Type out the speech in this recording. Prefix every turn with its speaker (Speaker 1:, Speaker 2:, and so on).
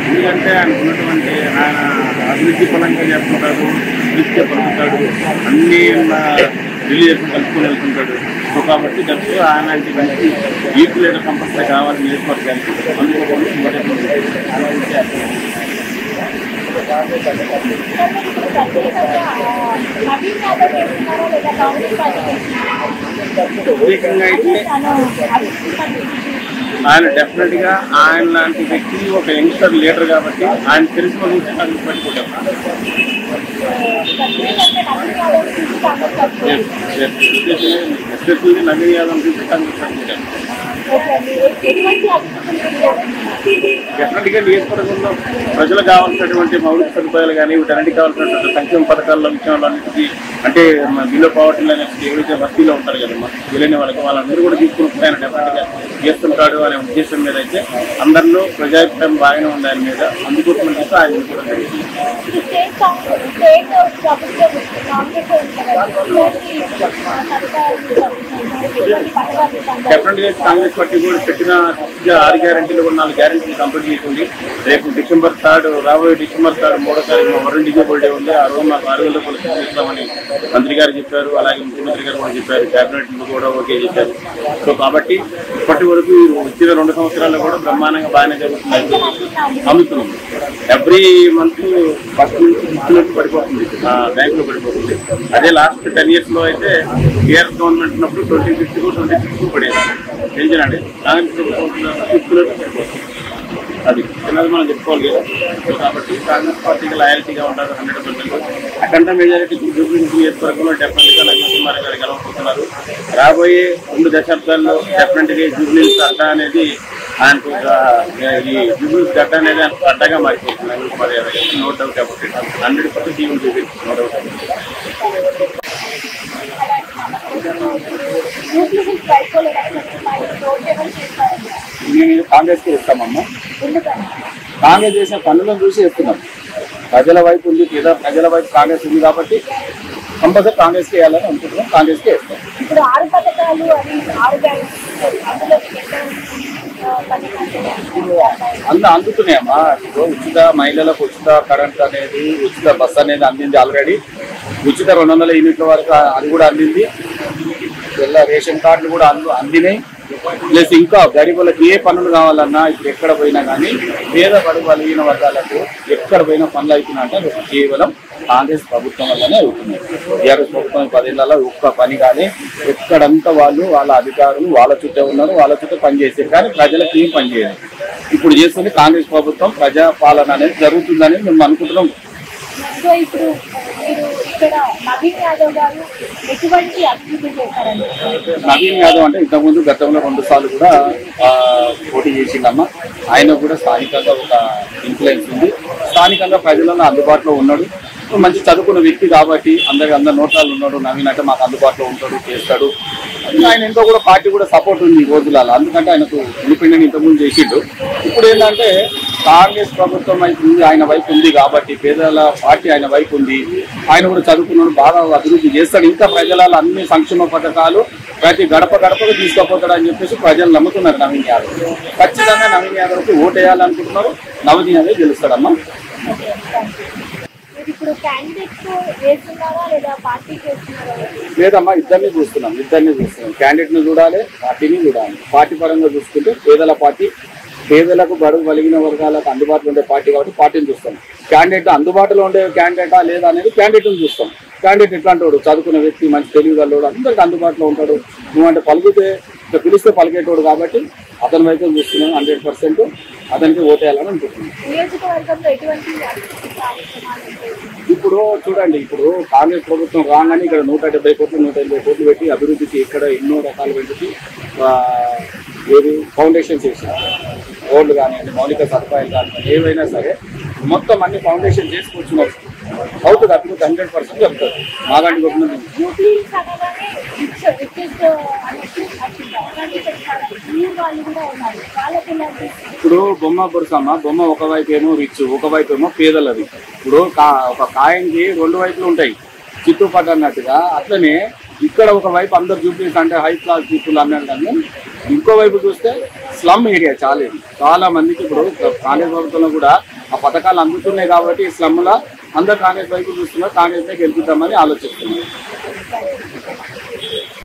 Speaker 1: ఎందుకంటే ఆయన ఉన్నటువంటి ఆయన అభివృద్ధి పరంగా చేస్తుంటాడు, దృష్టి పలుకుతాడు, అన్ని రిలీజన్ కలుపుకొని వెళ్తుంటాడు. సో కాబట్టి డబ్బు అలాంటి మంచి ఈక్వల్ లీడర్ కంపల్సరీ కావాలి నియోజకవర్గానికి. ప్రత్యేకంగా అయితే ఆయన డెఫినెట్ గా ఆయన లాంటి వ్యక్తి ఒక యంగ్స్టర్ లీడర్ కాబట్టి ఆయన తెలిసిన విషయాన్ని పట్టుకుంటాం. నవీన్ యాదవ్ పట్టుకుంటాం. డెఫినెట్ గా నియోజకవర్గంలో ప్రజలకు కావాల్సినటువంటి మౌలిక సదుపాయాలు కానీ వీటన్నిటికి కావాల్సినటువంటి సంక్షేమ పథకాల విషయంలో అన్నిటికీ అంటే బిలో పవర్టీ అనేది ఎవరైతే బస్తీలో ఉంటారు కదమ్మా తెలియని వాళ్ళకి వాళ్ళందరూ కూడా తీసుకుని ఆయన డెఫినెట్ గా చేస్తుంటాడు అనే ఉద్దేశం మీద అయితే అందరిలో ప్రజాభిప్రాయం బాగానే ఉంది ఆయన మీద. అందుకోసం ఆయన డెఫినెట్ గా కాంగ్రెస్ పార్టీ కూడా పెట్టిన 6 గ్యారెంటీలు కూడా 4 గ్యారెంటీలు కంప్లీట్ చేసింది. రేపు December 3 రాబోయే December 3 3వ తారీఖున వరుణ్ డీజే బర్త్డే ఉంది. ఆ రోజు మాకు 6,000 రూపాయలు ఇస్తామని మంత్రి గారు చెప్పారు, అలాగే ముఖ్యమంత్రి గారు కూడా చెప్పారు, క్యాబినెట్ కూడా ఓకే చెప్పారు. సో కాబట్టి ఇప్పటి వరకు వచ్చిన 2 సంవత్సరాల్లో కూడా బ్రహ్మాండంగా బాగానే జరుగుతుంది. అమ్ముతున్నాం ఎవ్రీ మంత్ ఫస్ట్ నుంచి పడిపోతుంది, బ్యాంకులో పడిపోతుంది. అదే లాస్ట్ 10 years లో అయితే టీఆర్ఎస్ గవర్నమెంట్ ఉన్నప్పుడు 2050 పడేది తెలియజండి. అది చిన్నది మనం చెప్పుకోవాలి కదా. కాబట్టి కాంగ్రెస్ పార్టీకి లాయల్టీగా ఉంటారు 100%. అఖండ మెజారిటీ నియోజకవర్గంలో డెఫినెట్ గా నవీన్ కుమార్ గారు గెలవబోతున్నారు. రాబోయే 2 దశాబ్దాల్లో డెఫినెట్ గా జూబ్లీహిల్స్ అడ్డ అనేది ఆయనకు ఈ జూబ్లీహిల్స్ గడ్డ అనేది ఆయనకు అడ్డగా మారిపోతుంది. నవీన్ కుమార్ గారు no doubt about it. 100% even Jubilee Hills no doubt about it.
Speaker 2: నేను కాంగ్రెస్కి ఇస్తామమ్మా. కాంగ్రెస్ చేసిన పనులను చూసి ఇస్తున్నాం. ప్రజల వైపు ఉంది, ప్రజల వైపు కాంగ్రెస్ ఉంది కాబట్టి కంపల్సరీ కాంగ్రెస్కి వేయాలని అనుకుంటున్నాం. కాంగ్రెస్కి వేస్తాం. అందుతున్నాయమ్మా. ఉచిత మహిళలకు ఉచిత కరెంట్ అనేది, ఉచిత బస్ అనేది అందింది ఆల్రెడీ. ఉచిత 200 యూనిట్ల వరకు అది కూడా అందింది. ఇలా రేషన్ కార్డులు కూడా అందినాయి. ప్లస్ ఇంకా గరీబులకు ఏ పనులు కావాలన్నా ఇప్పుడు ఎక్కడ పోయినా కానీ పేద బడుగు బలహీన వర్గాలకు ఎక్కడ పోయినా పనులు అవుతున్నాయంటే అది కేవలం కాంగ్రెస్ ప్రభుత్వం వల్లనే అవుతున్నాయి. టీఆర్ఎస్ ప్రభుత్వం 10 ఏళ్లలో ఒక్క పని కానీ ఎక్కడంతా వాళ్ళ అధికారులు వాళ్ళ చుట్టే ఉన్నారు, వాళ్ళ చుట్టూ పనిచేసారు కానీ ప్రజలకు ఏం పనిచేయదు. ఇప్పుడు చేస్తుంది కాంగ్రెస్ ప్రభుత్వం. ప్రజాపాలన అనేది జరుగుతుందని మేము అనుకుంటున్నాం.
Speaker 3: సో ఇప్పుడు మీరు ఇక్కడ నవీన్ యాదవ్ గారు ఎటువంటి అభివృద్ధి చేశారండి?
Speaker 2: నవీన్ యాదవ్ అంటే ఇంతకుముందు గతంలో 2 సార్లు కూడా పోటీ చేసిందమ్మా. ఆయన కూడా స్థానికంగా ఒక ఇన్ఫ్లుయెన్స్ ఉంది. స్థానికంగా ప్రజలలో అందుబాటులో ఉన్నాడు. మంచి చదువుకున్న వ్యక్తి కాబట్టి అందరి నోటాలు ఉన్నాడు. నవీన్ అంటే మాకు అందుబాటులో ఉంటాడు, చేస్తాడు. ఆయన ఎంతో కూడా పార్టీ కూడా సపోర్ట్ ఉంది ఈ రోజులలో. అందుకంటే ఆయనకు ఇండిపెండెంట్ ఇంతకుముందు చేసిండు. ఇప్పుడు ఏంటంటే కాంగ్రెస్ ప్రభుత్వం ఆయన వైపు ఉంది కాబట్టి పేదల పార్టీ ఆయన వైపు ఉంది. ఆయన కూడా చదువుకున్నాడు, బాగా అభివృద్ధి చేస్తాడు. ఇంకా ప్రజలలో అన్ని సంక్షేమ పథకాలు ప్రతి గడపకు తీసుకుపోతాడు అని చెప్పేసి ప్రజలు నమ్ముతున్నారు నవీన్ యాదవ్. ఖచ్చితంగా నవీన్ యాదవ్కి ఓటు వేయాలనుకుంటున్నారు. నవీన్ యాదవ్ గెలుస్తాడమ్మా. లేదమ్మా, ఇద్దరిని చూస్తున్నాం. క్యాండిడేట్ని చూడాలి, పార్టీని చూడాలి. పార్టీ పరంగా చూసుకుంటే పేదల పార్టీ, పేదలకు బడుగు బలిగిన వర్గాలకు అందుబాటులో ఉండే పార్టీ కాబట్టి పార్టీని చూస్తాం. క్యాండిడేట్ అందుబాటులో ఉండే క్యాండిడేటా లేదా అనేది క్యాండిడేట్ని చూస్తాం. క్యాండిడేట్ ఎట్లాంటి వాడు, చదువుకున్న వ్యక్తి, మంచి తెలివిగలవాడు, అందరికి అందుబాటులో ఉంటాడు. నువ్వంటే పలికితే పిలిస్తే పలికేటోడు కాబట్టి అతని వైపు చూస్తున్నాం. 100% అతనికి ఓటేయాలని అనుకుంటున్నాం. ఇప్పుడు చూడండి, ఇప్పుడు కాంగ్రెస్ ప్రభుత్వం రాగానే ఇక్కడ 170 కోట్లు 180 కోట్లు పెట్టి అభివృద్ధికి ఇక్కడ ఎన్నో రకాల పెట్టి ఏది ఫౌండేషన్స్ చేశారు. రోడ్లు కానివ్వండి, మౌలిక సదుపాయాలు కానివ్వండి, ఏవైనా సరే మొత్తం అన్ని ఫౌండేషన్ చేసుకొచ్చున్నారు. అవుతుంది అభివృద్ధి 100% జరుగుతుంది. మాలాంటి గవర్నమెంట్ ఇప్పుడు బొమ్మ బురసమ్మ, బొమ్మ ఒకవైపు ఏమో రిచ్, ఒకవైపు ఏమో పేదలది. ఇప్పుడు ఒక కాయంకి 2 వైపులు ఉంటాయి. చిత్తుపడ్డ అన్నట్టుగా అట్లనే ఇక్కడ ఒక వైపు అందరు చూపించి అంటే హై క్లాస్ పీపుల్ అన్నారు, కానీ ఇంకో వైపు చూస్తే స్లమ్ ఏరియా చాలా మందికి ఇప్పుడు కాంగ్రెస్ ప్రభుత్వంలో కూడా ఆ పథకాలు అందుతున్నాయి కాబట్టి ఈ స్లమ్లో అందరు కాంగ్రెస్ వైపు చూస్తున్నారు, కాంగ్రెస్ గెలుపుతామని ఆలోచిస్తున్నారు.